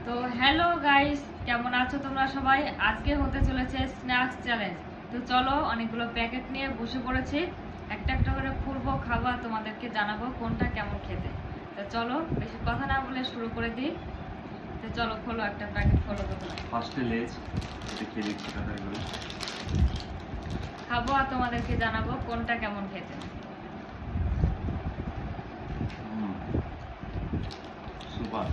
তো hello guys, কেমন আছো তোমরা সবাই? আজকে হতে চলেছে স্ন্যাক্স চ্যালেঞ্জ। তো চলো, অনেকগুলো প্যাকেট নিয়ে বসে পড়েছি, একটা একটা করে খুলবো, খাবো, তোমাদেরকে জানাবো কোনটা কেমন খেতে। তো চলো, বেশি কথা না বলে শুরু করে দিই। তো চলো, খোলো, একটা প্যাকেট খোলো তো। ফার্স্টে লেজ, এটা খেয়ে দেখছি কাটাগুলো। খাবো আর তোমাদেরকে জানাবো কোনটা কেমন খেতে। সুপার।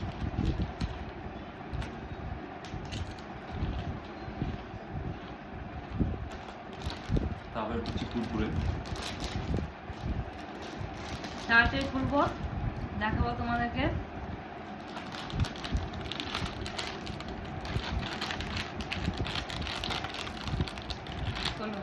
তারপরে হচ্ছে কুরকুরে। তাড়াতাড়ি খুলবো, দেখাবো তোমাদেরকে। খোলো।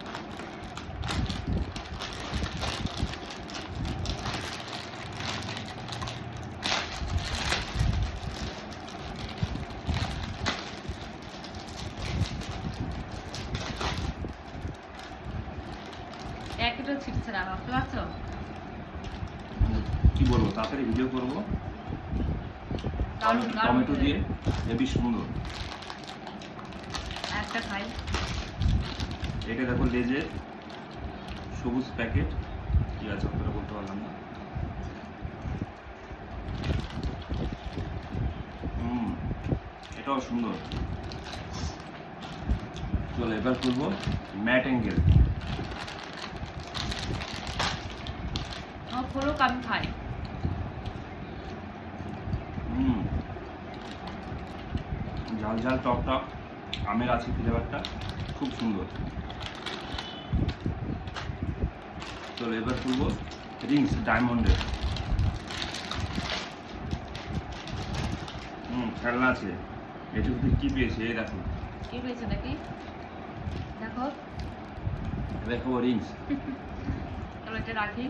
প্যাকেটও ছিটছে না, ভাবতে পারছো? কি বলবো, তাড়াতাড়ি ভিডিও করবো। টমেটো দিয়ে হেবি সুন্দর। একটা খাই। এটা দেখো লেজে সবুজ প্যাকেট, কি আছে ওটা বলতে পারলাম না। এটাও সুন্দর। চলো এবার করবো ম্যাট অ্যাঙ্গেল। খুলুক, আমি খাই। ঝাল ঝাল টক টক আমের আছে ফ্লেভারটা, খুব সুন্দর। চলো এবার করবো রিংস ডায়মন্ডের। খেলনা আছে। এটুকু কি পেয়েছে, এই দেখো। কি পেয়েছে নাকি? দেখো, দেখো রিংস। চলো এটা রাখি।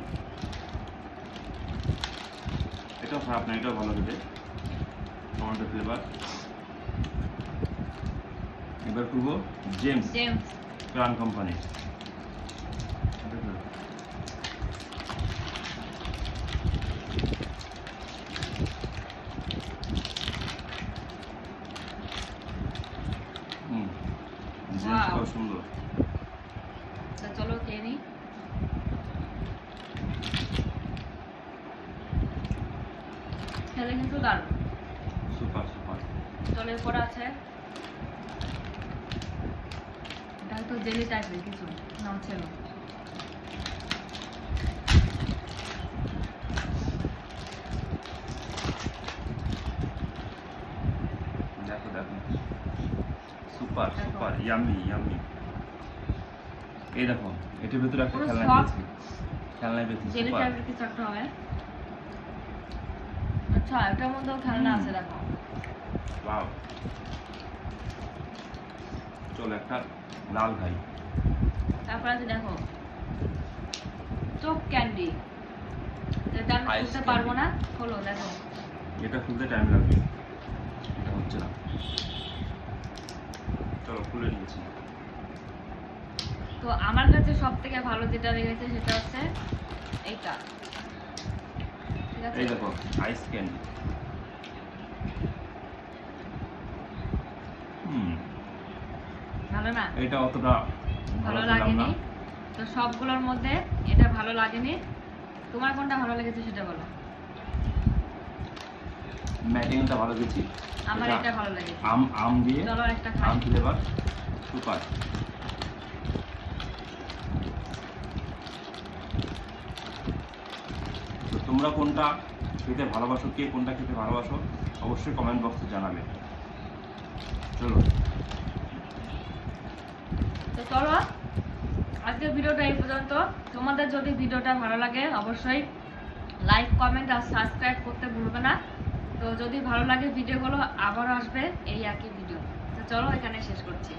এটাও খারাপ না, এটাও ভালো খেতে, টমেটো ফ্লেভার। এবার করবো জেমস জেমস ক্রাউন কোম্পানি। জেমসটাও সুন্দর। তো চলো খেয়ে নিই। খেলে কিন্তু দারুণ। Super super. চলো এরপরে আছে, এটা হয়তো জেলি টাইপের কিছু নাম ছিল। দেখো দেখো, সুপার সুপার, ইয়াম্মি ইয়াম্মি। এই দেখো, এটার ভিতরে একটা পুরো খেলনা soft পেয়েছি, খেলনায় পেয়েছি জেলি সুপার। টাইপের কিছু একটা হবে। আচ্ছা, এটার মধ্যেও খেলনা আছে, দেখো। ওয়াও। চলো একটা লাল খাই। তারপর আছে দেখো চোখ ক্যান্ডি, যেটা আমি Ice খুলতে candy। পারবো না। খোলো, দেখো। এটা খুলতে টাইম লাগবে, এটা হচ্ছে না। চলো খুলে নিয়েছি। তো আমার কাছে সব থেকে ভালো যেটা লেগেছে সেটা হচ্ছে এইটা, ঠিক আছে? এই দেখো আইস ক্যান্ডি। ভালো না? এটা অতটা ভালো খেলাম না। লাগেনি। তো সবগুলোর মধ্যে এটা ভালো লাগেনি। তোমার কোনটা ভালো লেগেছে সেটা বলো। ম্যাটিংটা ভালো গেছি। আমার এটা ভালো লেগেছে। আম দিয়ে, চলো একটা খাই। আম ফ্লেভার, সুপার। তো তোমরা কোনটা খেতে ভালোবাসো, কে কোনটা খেতে ভালোবাসো, অবশ্যই কমেন্ট বক্সে জানাবে। চলো তো চলো, আজকের ভিডিওটা এই পর্যন্ত। তোমাদের যদি ভিডিওটা ভালো লাগে অবশ্যই লাইক, কমেন্ট আর সাবস্ক্রাইব করতে ভুলবে না। তো যদি ভালো লাগে ভিডিওগুলো আবারও আসবে এই একই ভিডিও। তো চলো, এখানে শেষ করছি।